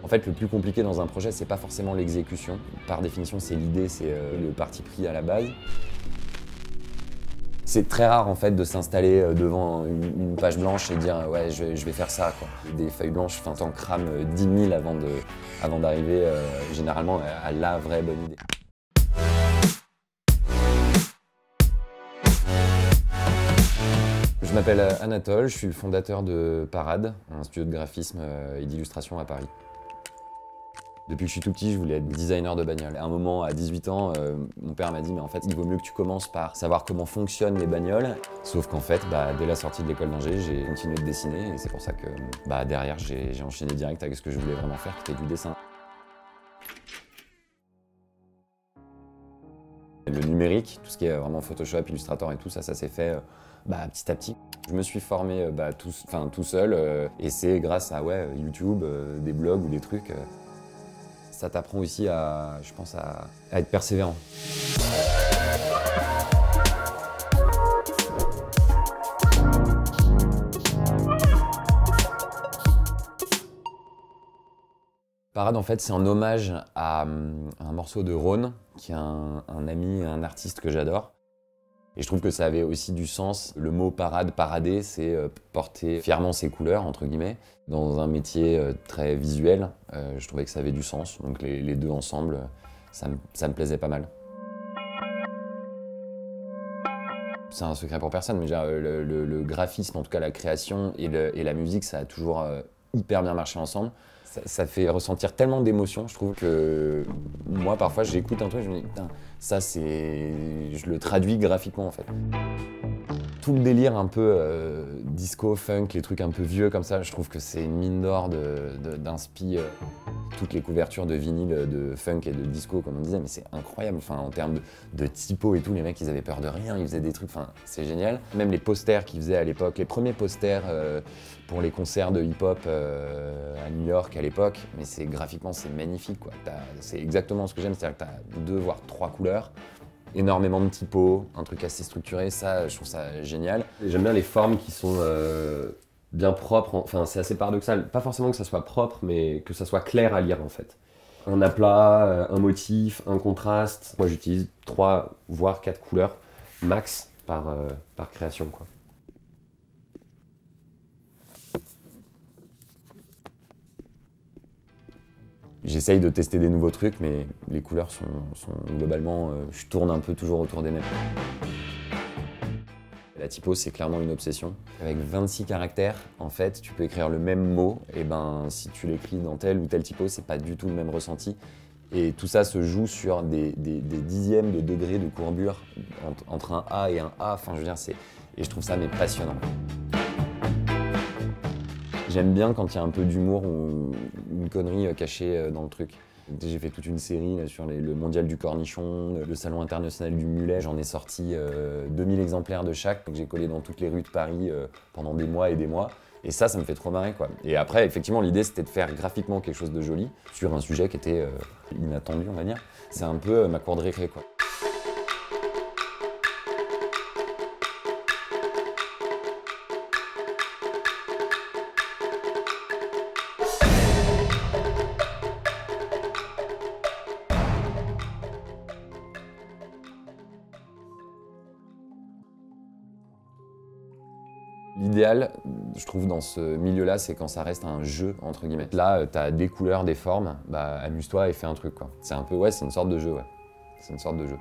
En fait, le plus compliqué dans un projet, c'est pas forcément l'exécution. Par définition, c'est l'idée, c'est le parti pris à la base. C'est très rare en fait de s'installer devant une page blanche et dire ouais je vais faire ça quoi. Des feuilles blanches, enfin t'en crames 10 000 avant d'arriver généralement à la vraie bonne idée. Je m'appelle Anatole, je suis le fondateur de Parade, un studio de graphisme et d'illustration à Paris. Depuis que je suis tout petit, je voulais être designer de bagnole. À un moment, à 18 ans, mon père m'a dit mais en fait, il vaut mieux que tu commences par savoir comment fonctionnent les bagnoles. Sauf qu'en fait, dès la sortie de l'école d'ingé, j'ai continué de dessiner et c'est pour ça que derrière, j'ai enchaîné direct avec ce que je voulais vraiment faire, qui était du dessin. Le numérique, tout ce qui est vraiment Photoshop, Illustrator et tout ça, ça s'est fait petit à petit. Je me suis formé tout seul et c'est grâce à YouTube, des blogs ou des trucs. Ça t'apprend aussi je pense, à être persévérant. Parade, en fait, c'est un hommage à un morceau de Rhône, qui est un ami, un artiste que j'adore. Et je trouve que ça avait aussi du sens. Le mot parade, parader, c'est porter fièrement ses couleurs, entre guillemets. Dans un métier très visuel, je trouvais que ça avait du sens. Donc les deux ensemble, ça me plaisait pas mal. C'est un secret pour personne, mais le graphisme, en tout cas la création et la musique, ça a toujours hyper bien marché ensemble. Ça fait ressentir tellement d'émotions, je trouve que moi parfois j'écoute un truc et je me dis putain, ça je le traduis graphiquement en fait. Tout le délire un peu disco, funk, les trucs un peu vieux comme ça, je trouve que c'est une mine d'or d'inspi. Toutes les couvertures de vinyle de funk et de disco comme on disait, mais c'est incroyable, enfin, en termes de typo et tout, les mecs ils avaient peur de rien, ils faisaient des trucs, enfin c'est génial. Même les posters qu'ils faisaient à l'époque, les premiers posters pour les concerts de hip-hop à New York à l'époque, mais graphiquement c'est magnifique quoi. C'est exactement ce que j'aime, c'est-à-dire que t'as 2 voire 3 couleurs, énormément de typos, un truc assez structuré, ça je trouve ça génial. J'aime bien les formes qui sont bien propres, enfin c'est assez paradoxal, pas forcément que ça soit propre, mais que ça soit clair à lire en fait. Un aplat, un motif, un contraste. Moi j'utilise 3 voire 4 couleurs max par création quoi. J'essaye de tester des nouveaux trucs, mais les couleurs sont globalement, je tourne un peu toujours autour des mêmes. La typo, c'est clairement une obsession. Avec 26 caractères, en fait, tu peux écrire le même mot, et si tu l'écris dans telle ou telle typo, c'est pas du tout le même ressenti. Et tout ça se joue sur des dixièmes de degrés de courbure entre un A et un A, enfin je veux dire, et je trouve ça passionnant. J'aime bien quand il y a un peu d'humour ou une connerie cachée dans le truc. J'ai fait toute une série là, sur le mondial du cornichon, le salon international du mulet. J'en ai sorti 2000 exemplaires de chaque que j'ai collé dans toutes les rues de Paris pendant des mois et des mois. Et ça me fait trop marrer quoi. Et après, effectivement, l'idée c'était de faire graphiquement quelque chose de joli sur un sujet qui était inattendu, on va dire. C'est un peu ma cour de récré quoi. L'idéal, je trouve, dans ce milieu-là, c'est quand ça reste un jeu, entre guillemets. Là, t'as des couleurs, des formes, amuse-toi et fais un truc, quoi. C'est un peu, c'est une sorte de jeu, ouais. C'est une sorte de jeu.